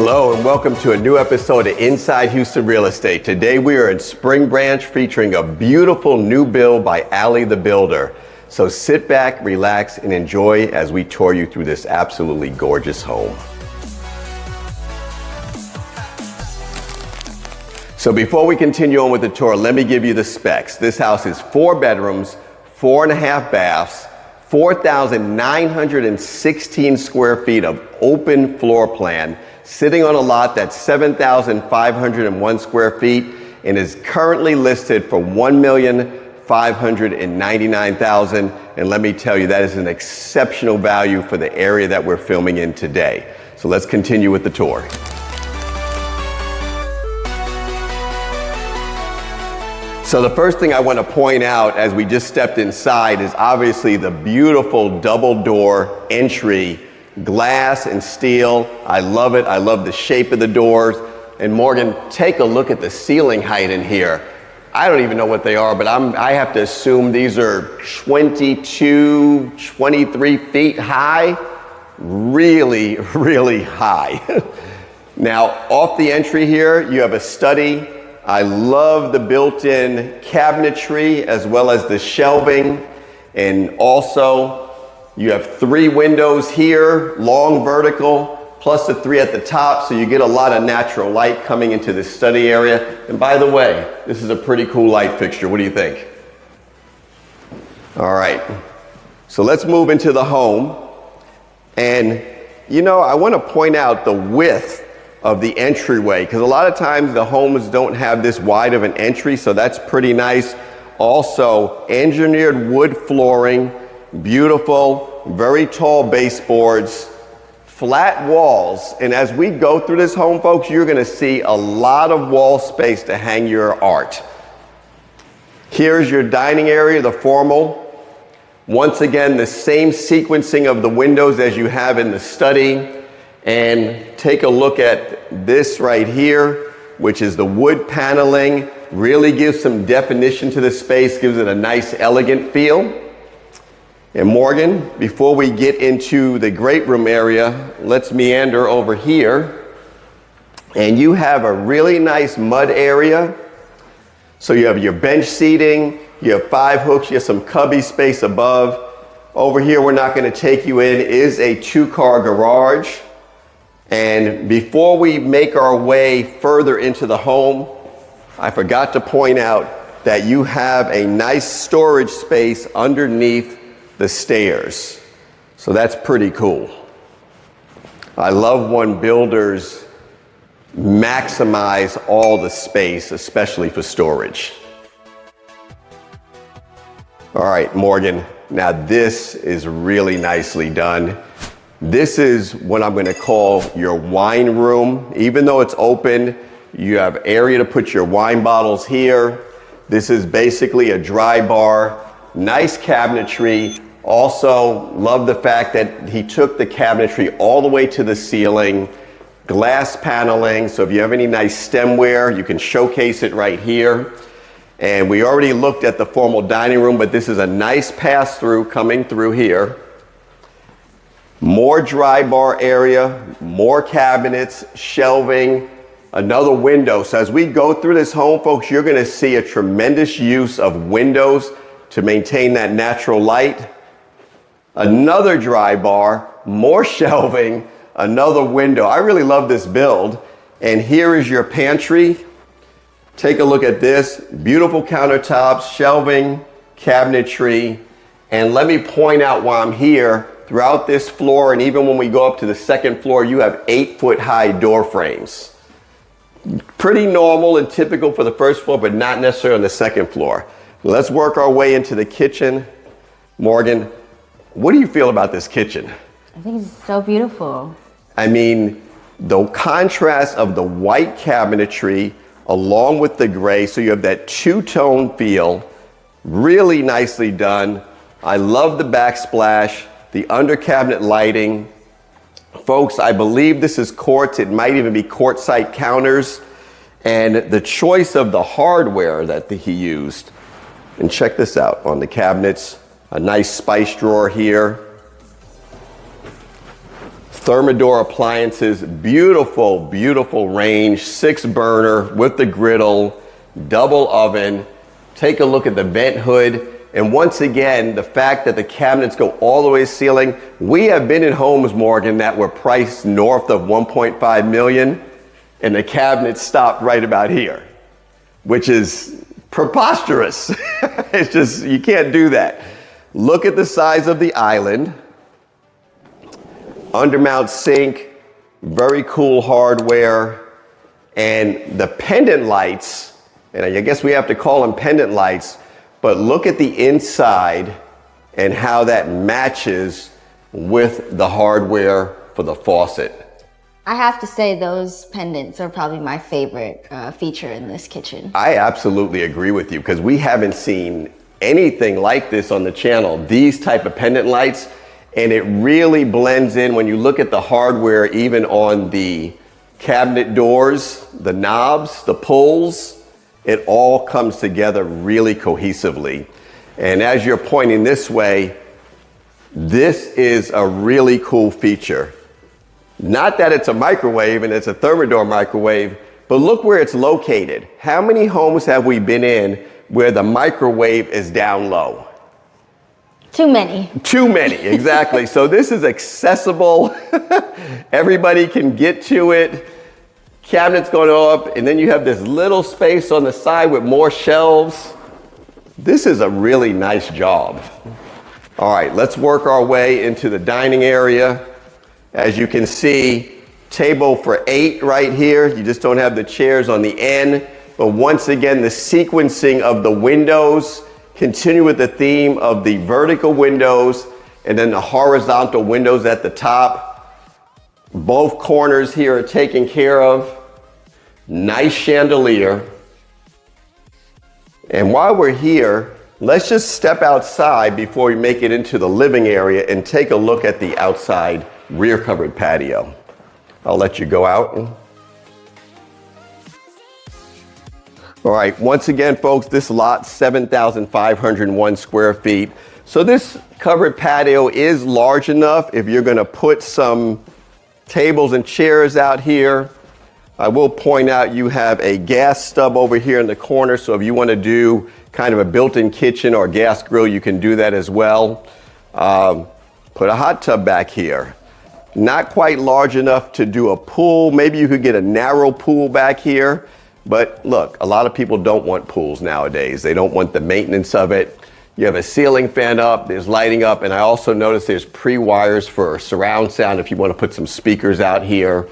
Hello and welcome to a new episode of Inside Houston Real Estate. Today we are in Spring Branch featuring a beautiful new build by Allie the Builder. So sit back, relax, and enjoy as we tour you through this absolutely gorgeous home. So before we continue on with the tour, let me give you the specs. This house is 4 bedrooms, 4.5 baths, 4,916 square feet of open floor plan, sitting on a lot that's 7,501 square feet and is currently listed for $1,599,000. And let me tell you, that is an exceptional value for the area that we're filming in today. So let's continue with the tour. So the first thing I want to point out as we just stepped inside is obviously the beautiful double door entry, glass and steel. I love it. I love the shape of the doors. And Morgan, take a look at the ceiling height in here. I don't even know what they are, but I have to assume these are 22, 23 feet high. Really, really high. Now, off the entry here, you have a study. I love the built-in cabinetry as well as the shelving. And also, you have 3 windows here, long vertical, plus the 3 at the top, so you get a lot of natural light coming into this study area. And by the way, this is a pretty cool light fixture. What do you think? All right, so let's move into the home. And you know, I want to point out the width of the entryway, because a lot of times the homes don't have this wide of an entry, so that's pretty nice. Also, engineered wood flooring, beautiful, very tall baseboards, flat walls, and as we go through this home, folks, you're going to see a lot of wall space to hang your art. Here's your dining area, the formal. Once again, the same sequencing of the windows as you have in the study. And take a look at this right here, which is the wood paneling. Really gives some definition to the space, gives it a nice, elegant feel. And Morgan, before we get into the great room area, let's meander over here. And you have a really nice mud area. So you have your bench seating, you have 5 hooks, you have some cubby space above. Over here, we're not going to take you in, is a 2-car garage. And before we make our way further into the home, I forgot to point out that you have a nice storage space underneath the stairs. So that's pretty cool. I love when builders maximize all the space, especially for storage. All right, Morgan, now this is really nicely done. This is what I'm going to call your wine room. Even though it's open, you have area to put your wine bottles here. This is basically a dry bar, nice cabinetry. Also, love the fact that he took the cabinetry all the way to the ceiling, glass paneling. So if you have any nice stemware, you can showcase it right here. And we already looked at the formal dining room, but this is a nice pass-through coming through here. More dry bar area, more cabinets, shelving, another window. So as we go through this home, folks, you're going to see a tremendous use of windows to maintain that natural light. Another dry bar, more shelving, another window. I really love this build. And here is your pantry. Take a look at this. Beautiful countertops, shelving, cabinetry. And let me point out while I'm here, throughout this floor, and even when we go up to the 2nd floor, you have 8-foot high door frames. Pretty normal and typical for the 1st floor, but not necessarily on the 2nd floor. Let's work our way into the kitchen. Morgan, what do you feel about this kitchen? I think it's so beautiful. I mean, the contrast of the white cabinetry along with the gray, so you have that 2-tone feel, really nicely done. I love the backsplash. The under cabinet lighting. Folks, I believe this is quartz. It might even be quartzite counters. And the choice of the hardware that he used. And check this out on the cabinets. A nice spice drawer here. Thermador appliances, beautiful, beautiful range, 6-burner with the griddle, double oven. Take a look at the vent hood. And once again, the fact that the cabinets go all the way to ceiling. We have been in homes, Morgan, that were priced north of 1.5 million, and the cabinets stopped right about here, which is preposterous. It's just, you can't do that. Look at the size of the island. Undermount sink, very cool hardware, and the pendant lights, and I guess we have to call them pendant lights, but look at the inside and how that matches with the hardware for the faucet. I have to say those pendants are probably my favorite feature in this kitchen. I absolutely agree with you because we haven't seen anything like this on the channel, these type of pendant lights, and it really blends in when you look at the hardware, even on the cabinet doors, the knobs, the pulls. It all comes together really cohesively. And as you're pointing this way, this is a really cool feature. Not that it's a microwave and it's a Thermador microwave, but look where it's located. How many homes have we been in where the microwave is down low? Too many. Too many, exactly. So this is accessible. Everybody can get to it. Cabinets going up, and then you have this little space on the side with more shelves. This is a really nice job. All right, let's work our way into the dining area. As you can see, table for 8 right here. You just don't have the chairs on the end. But once again, the sequencing of the windows continue with the theme of the vertical windows and then the horizontal windows at the top. Both corners here are taken care of. Nice chandelier. And while we're here, let's just step outside before we make it into the living area and take a look at the outside rear covered patio. I'll let you go out. All right, once again, folks, this lot, 7,501 square feet. So this covered patio is large enough if you're gonna put some tables and chairs out here. I will point out you have a gas stub over here in the corner, so if you want to do kind of a built-in kitchen or gas grill, you can do that as well. Put a hot tub back here. Not quite large enough to do a pool. Maybe you could get a narrow pool back here. But look, a lot of people don't want pools nowadays. They don't want the maintenance of it. You have a ceiling fan up, there's lighting up, and I also noticed there's pre-wires for surround sound if you want to put some speakers out here.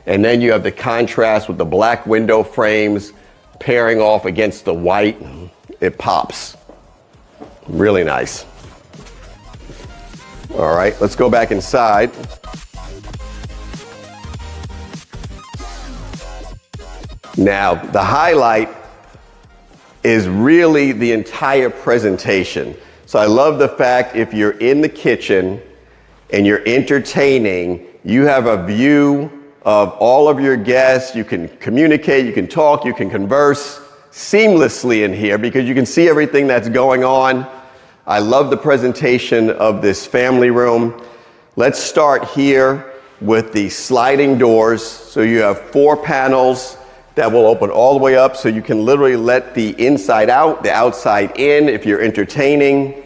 And then you have the contrast with the black window frames pairing off against the white. It pops. Really nice. All right, let's go back inside. Now, the highlight is really the entire presentation. So I love the fact if you're in the kitchen and you're entertaining, you have a view of all of your guests. You can communicate, you can talk, you can converse seamlessly in here because you can see everything that's going on. I love the presentation of this family room. Let's start here with the sliding doors. So you have 4 panels that will open all the way up, so you can literally let the inside out, the outside in if you're entertaining.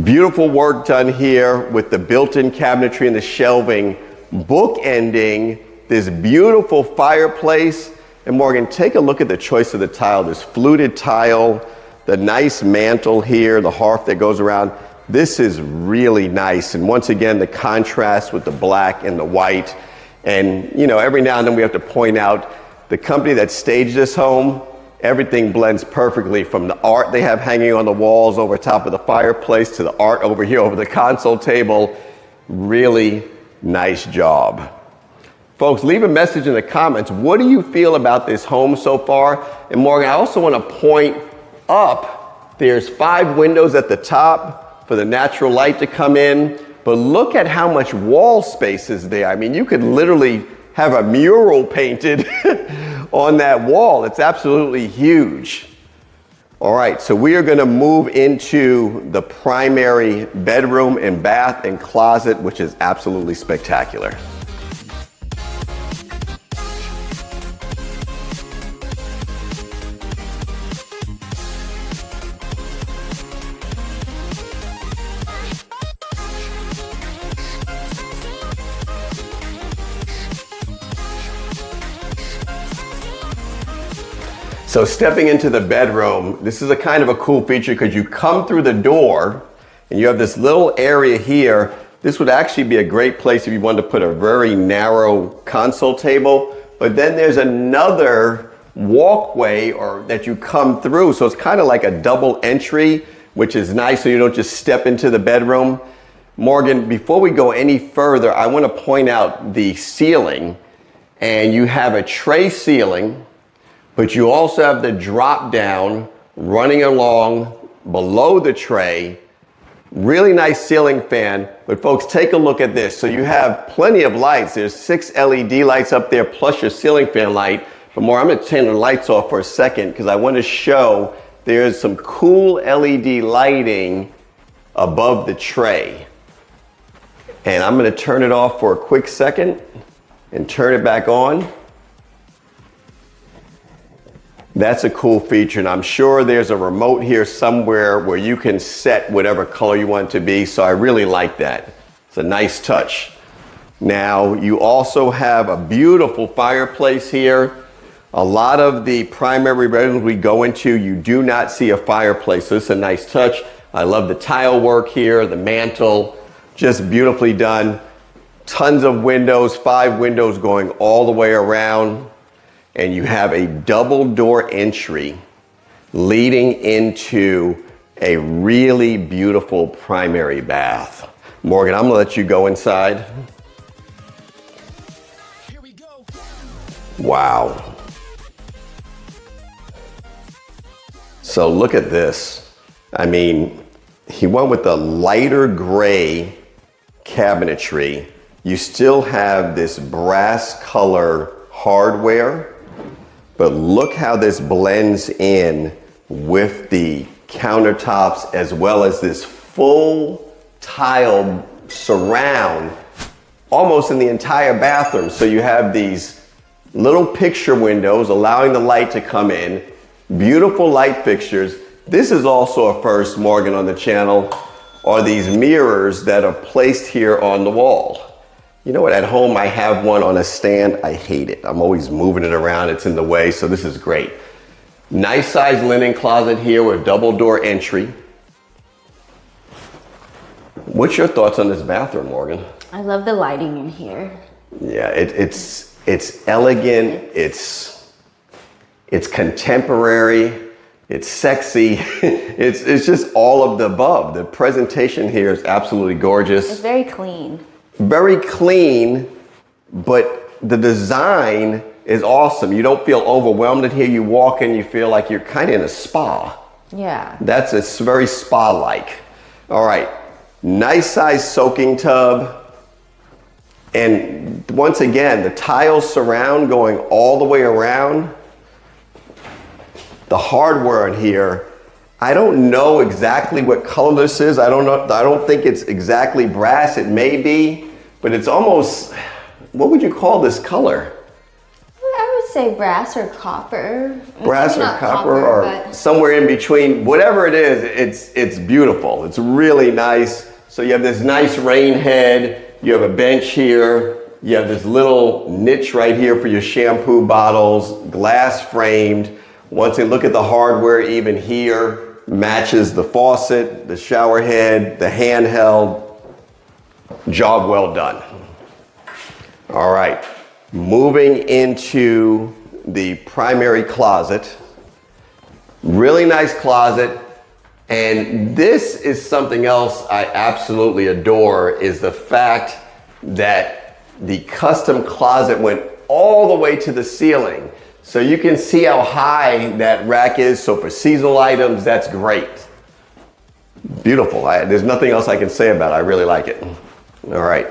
Beautiful work done here with the built-in cabinetry and the shelving, bookending this beautiful fireplace. And Morgan, take a look at the choice of the tile, this fluted tile, the nice mantle here, the hearth that goes around. This is really nice. And once again, the contrast with the black and the white. And, you know, every now and then we have to point out the company that staged this home, everything blends perfectly from the art they have hanging on the walls over top of the fireplace to the art over here over the console table. Really nice job. Folks, leave a message in the comments. What do you feel about this home so far? And Morgan, I also want to point up. There's 5 windows at the top for the natural light to come in. But look at how much wall space is there. I mean, you could literally have a mural painted on that wall. It's absolutely huge. All right, so we are gonna move into the primary bedroom and bath and closet, which is absolutely spectacular. So stepping into the bedroom, this is a kind of a cool feature because you come through the door and you have this little area here. This would actually be a great place if you wanted to put a very narrow console table, but then there's another walkway or that you come through. So it's kind of like a double entry, which is nice so you don't just step into the bedroom. Morgan, before we go any further, I want to point out the ceiling, and you have a tray ceiling, but you also have the drop down running along below the tray. Really nice ceiling fan, but folks, take a look at this. So you have plenty of lights. There's 6 LED lights up there plus your ceiling fan light. But more, I'm gonna turn the lights off for a second because I want to show there's some cool LED lighting above the tray. And I'm gonna turn it off for a quick second and turn it back on. That's a cool feature, and I'm sure there's a remote here somewhere where you can set whatever color you want it to be, so I really like that. It's a nice touch. Now, you also have a beautiful fireplace here. A lot of the primary bedrooms we go into, you do not see a fireplace, so it's a nice touch. I love the tile work here, the mantle, just beautifully done. Tons of windows, 5 windows going all the way around. And you have a double door entry leading into a really beautiful primary bath. Morgan, I'm gonna let you go inside. Here we go. Wow. So look at this. I mean, he went with the lighter gray cabinetry. You still have this brass color hardware. But look how this blends in with the countertops as well as this full tile surround almost in the entire bathroom. So you have these little picture windows allowing the light to come in, beautiful light fixtures. This is also a first, Morgan, on the channel, are these mirrors that are placed here on the wall. You know what, at home I have one on a stand. I hate it. I'm always moving it around. It's in the way, so this is great. Nice size linen closet here with double door entry. What's your thoughts on this bathroom, Morgan? I love the lighting in here. Yeah, it's elegant, it's contemporary, it's sexy, it's just all of the above. The presentation here is absolutely gorgeous. It's very clean. Very clean, but the design is awesome. You don't feel overwhelmed in here. You walk in, you feel like you're kind of in a spa. Yeah. It's very spa-like. All right, nice size soaking tub. And once again, the tiles surround going all the way around. The hardware in here, I don't know exactly what color this is. I don't think it's exactly brass. It may be, but it's almost, what would you call this color? I would say brass or copper. Brass or copper or somewhere in between. Whatever it is, it's beautiful. It's really nice. So you have this nice rain head. You have a bench here. You have this little niche right here for your shampoo bottles, glass framed. Once you look at the hardware, even here, matches the faucet, the shower head, the handheld. Job well done. All right, moving into the primary closet. Really nice closet. And this is something else I absolutely adore, is the fact that the custom closet went all the way to the ceiling. So you can see how high that rack is. So for seasonal items, that's great. Beautiful. There's nothing else I can say about it. I really like it. All right.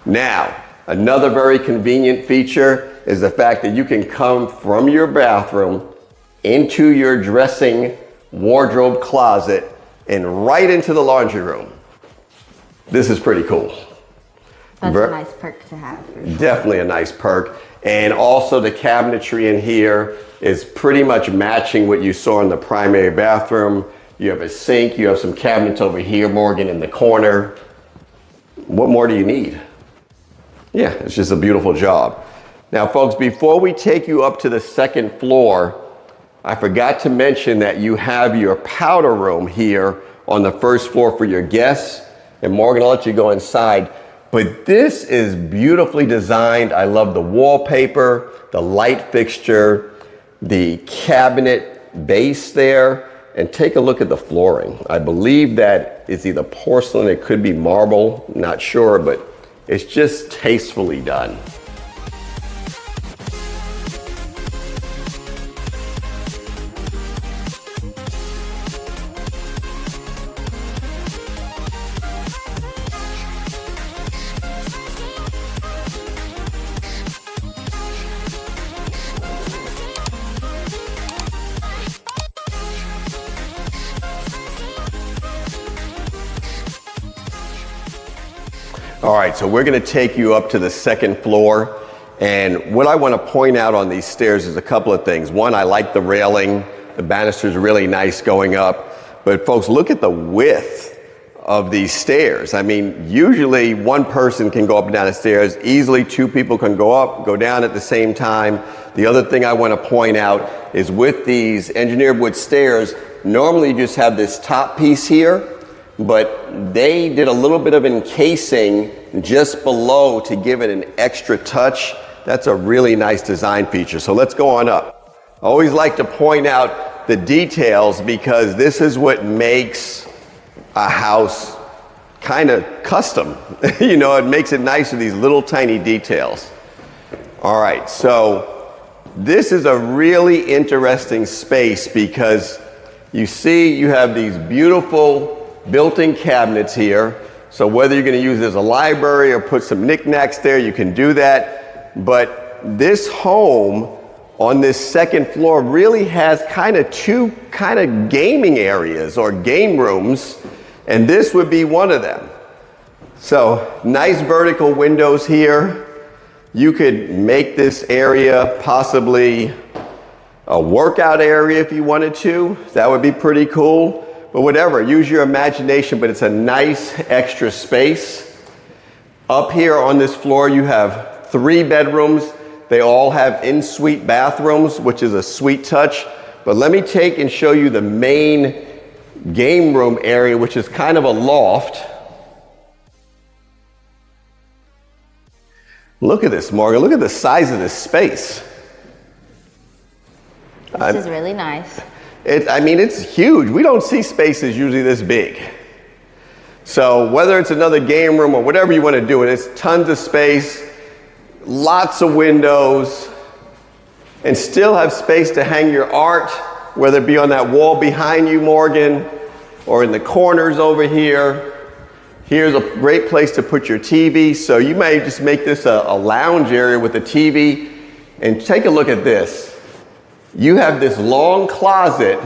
Now, another very convenient feature is the fact that you can come from your bathroom into your dressing wardrobe closet and right into the laundry room. This is pretty cool. That's a nice perk to have. Definitely a nice perk. And also the cabinetry in here is pretty much matching what you saw in the primary bathroom. You have a sink, you have some cabinets over here, Morgan, in the corner. What more do you need? Yeah, it's just a beautiful job. Now, folks, before we take you up to the second floor, I forgot to mention that you have your powder room here on the first floor for your guests. And Morgan, I'll let you go inside. But this is beautifully designed. I love the wallpaper, the light fixture, the cabinet base there, and take a look at the flooring. I believe that it's either porcelain, it could be marble, not sure, but it's just tastefully done. All right, so we're gonna take you up to the second floor. And what I wanna point out on these stairs is a couple of things. One, I like the railing. The banister's really nice going up. But folks, look at the width of these stairs. I mean, usually one person can go up and down the stairs. Easily two people can go up, go down at the same time. The other thing I wanna point out is with these engineered wood stairs, normally you just have this top piece here, but they did a little bit of encasing just below to give it an extra touch. That's a really nice design feature. So let's go on up. I always like to point out the details because this is what makes a house kind of custom. You know, it makes it nice with these little tiny details. All right, so this is a really interesting space because you see you have these beautiful built-in cabinets here. So whether you're going to use it as a library or put some knickknacks there, you can do that. But this home on this second floor really has kind of two kind of gaming areas or game rooms, and this would be one of them. So nice vertical windows here. You could make this area possibly a workout area if you wanted to. That would be pretty cool. But whatever, use your imagination, but it's a nice extra space. Up here on this floor, you have 3 bedrooms. They all have ensuite bathrooms, which is a sweet touch. But let me take and show you the main game room area, which is kind of a loft. Look at this, Morgan. Look at the size of this space. This is really nice. I mean, it's huge. We don't see spaces usually this big. So whether it's another game room or whatever you want to do, it's tons of space, lots of windows, and still have space to hang your art, whether it be on that wall behind you, Morgan, or in the corners over here. Here's a great place to put your TV. So you may just make this a lounge area with a TV. And take a look at this. You have this long closet,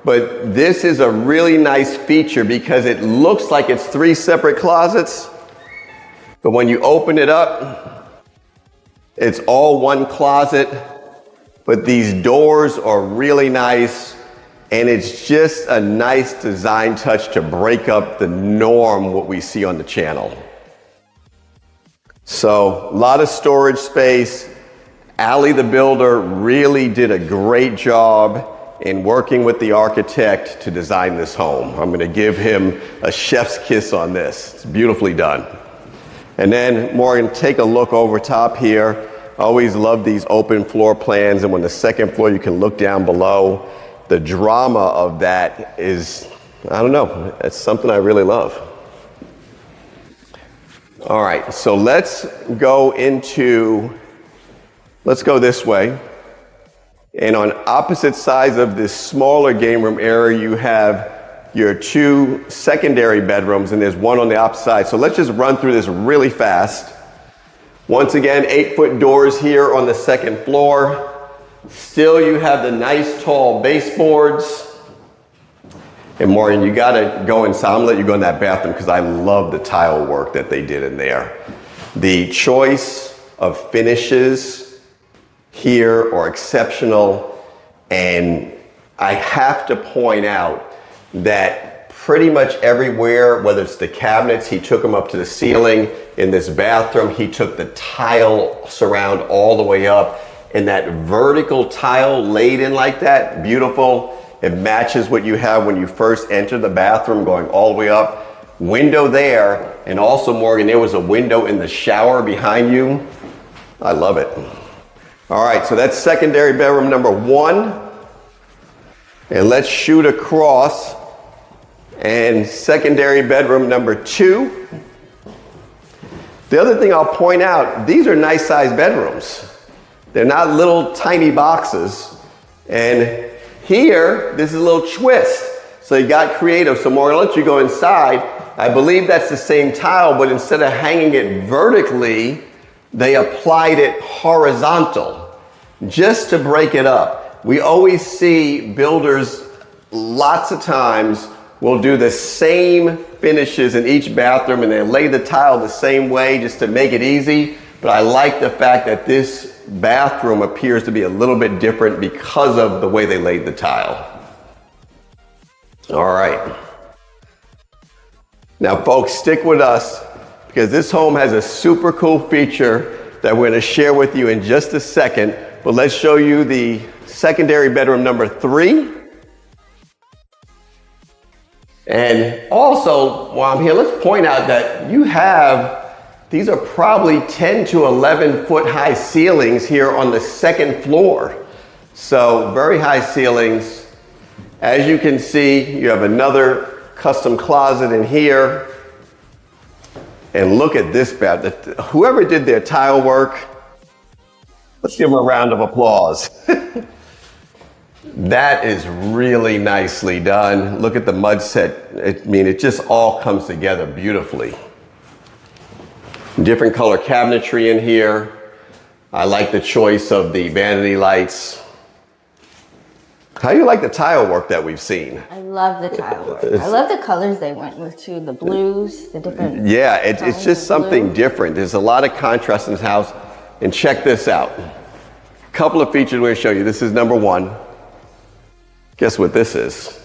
but this is a really nice feature because it looks like it's 3 separate closets. But when you open it up, it's all one closet. But these doors are really nice. And it's just a nice design touch to break up the norm, what we see on the channel. So a lot of storage space. Ali the builder really did a great job in working with the architect to design this home. I'm going to give him a chef's kiss on this. It's beautifully done. And then Morgan, take a look over top here. I always love these open floor plans, and on the second floor you can look down below. The drama of that is, I don't know, it's something I really love. All right, so let's go this way. And on opposite sides of this smaller game room area, you have your 2 secondary bedrooms, and there's one on the opposite side. So let's just run through this really fast. Once again, 8-foot doors here on the second floor. Still, you have the nice tall baseboards. And Morgan, you gotta go inside. I'm gonna let you go in that bathroom because I love the tile work that they did in there. The choice of finishes here are exceptional. And I have to point out that pretty much everywhere, whether it's the cabinets, he took them up to the ceiling. In this bathroom, he took the tile surround all the way up. And that vertical tile laid in like that, beautiful. It matches what you have when you first enter the bathroom, going all the way up. Window there, and also Morgan, there was a window in the shower behind you. I love it. All right, so that's secondary bedroom number 1. And let's shoot across. And secondary bedroom number 2. The other thing I'll point out, these are nice sized bedrooms. They're not little tiny boxes. And here, this is a little twist. So you got creative. So Morgan, I'll let you go inside. I believe that's the same tile, but instead of hanging it vertically, they applied it horizontal just to break it up. We always see builders lots of times will do the same finishes in each bathroom and they lay the tile the same way just to make it easy. But I like the fact that this bathroom appears to be a little bit different because of the way they laid the tile. All right. Now folks, stick with us because this home has a super cool feature that we're going to share with you in just a second. But let's show you the secondary bedroom number 3. And also, while I'm here, let's point out that you have these are probably 10 to 11 foot high ceilings here on the second floor. So very high ceilings. As you can see, you have another custom closet in here. And look at this bed. Whoever did their tile work, let's give them a round of applause. That is really nicely done. Look at the mud set. It just all comes together beautifully. Different color cabinetry in here. I like the choice of the vanity lights. How do you like the tile work that we've seen? I love the tile work. I love the colors they went with too, the blues, the different. Yeah, it's just something different. There's a lot of contrast in this house. And check this out. A couple of features we're going to show you. This is number 1. Guess what this is?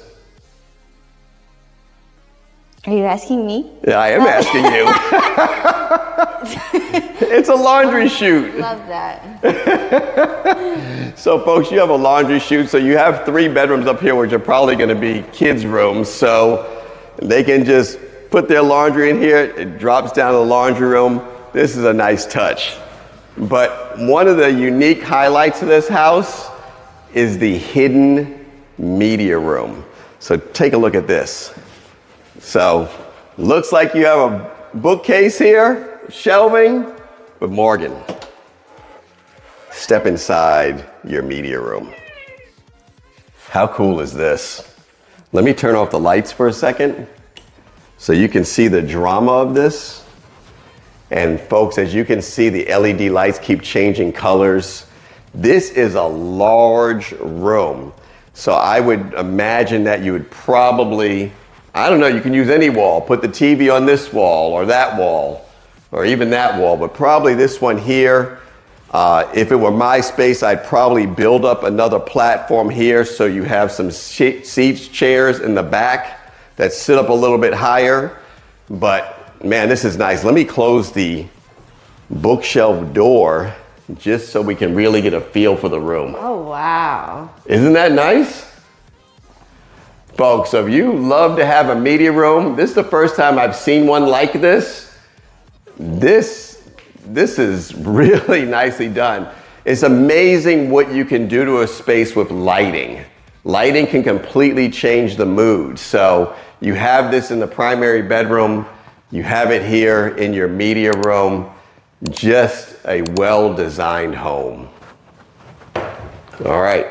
Are you asking me? Yeah, I am asking you. It's a laundry chute. Love that. So folks, you have a laundry chute. So you have 3 bedrooms up here, which are probably going to be kids' rooms. So they can just put their laundry in here. It drops down to the laundry room. This is a nice touch. But one of the unique highlights of this house is the hidden media room. So take a look at this. So looks like you have a bookcase here, shelving, but Morgan, step inside your media room. How cool is this? Let me turn off the lights for a second so you can see the drama of this. And folks, as you can see, the LED lights keep changing colors. This is a large room. So I would imagine that you would probably, I don't know, you can use any wall. Put the TV on this wall or that wall or even that wall, but probably this one here. If it were my space, I'd probably build up another platform here so you have some seats, chairs in the back that sit up a little bit higher. But man, this is nice. Let me close the bookshelf door just so we can really get a feel for the room. Oh, wow. Isn't that nice? Folks, so if you love to have a media room, this is the first time I've seen one like this. This is really nicely done. It's amazing what you can do to a space with lighting. Lighting can completely change the mood. So you have this in the primary bedroom, you have it here in your media room. Just a well-designed home. All right,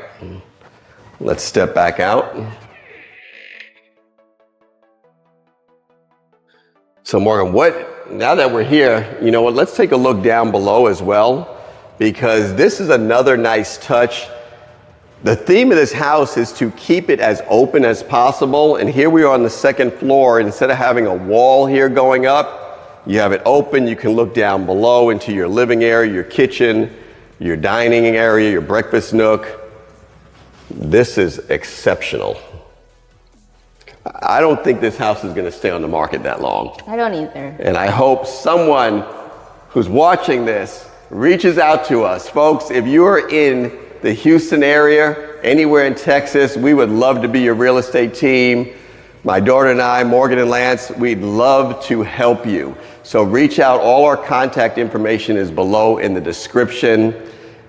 let's step back out. So Morgan, now that we're here, you know what, let's take a look down below as well, because this is another nice touch. The theme of this house is to keep it as open as possible. And here we are on the second floor. Instead of having a wall here going up, you have it open. You can look down below into your living area, your kitchen, your dining area, your breakfast nook. This is exceptional. I don't think this house is going to stay on the market that long. I don't either. And I hope someone who's watching this reaches out to us. Folks, if you're in the Houston area, anywhere in Texas, we would love to be your real estate team. My daughter and I, Morgan and Lance, we'd love to help you. So reach out. All our contact information is below in the description.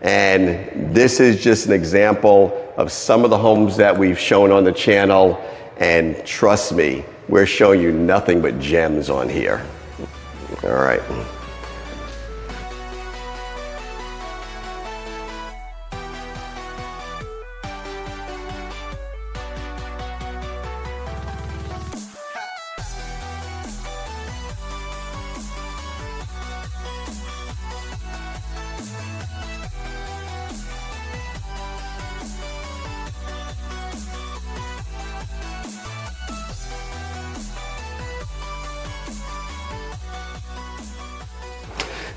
And this is just an example of some of the homes that we've shown on the channel. And trust me, we're showing you nothing but gems on here. All right.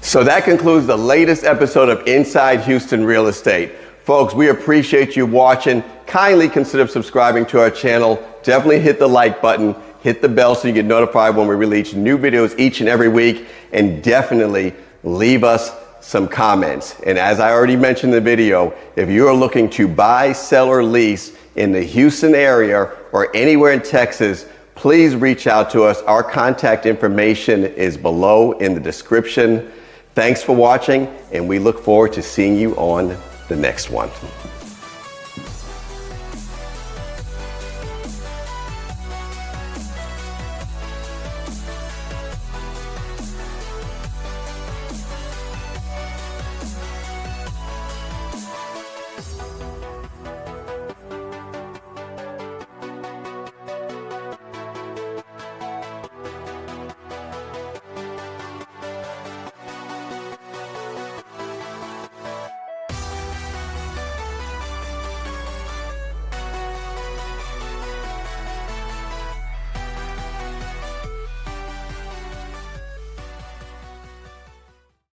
So that concludes the latest episode of Inside Houston Real Estate. Folks, we appreciate you watching. Kindly consider subscribing to our channel. Definitely hit the like button, hit the bell so you get notified when we release new videos each and every week, and definitely leave us some comments. And as I already mentioned in the video, if you are looking to buy, sell, or lease in the Houston area or anywhere in Texas, please reach out to us. Our contact information is below in the description. Thanks for watching, and we look forward to seeing you on the next one.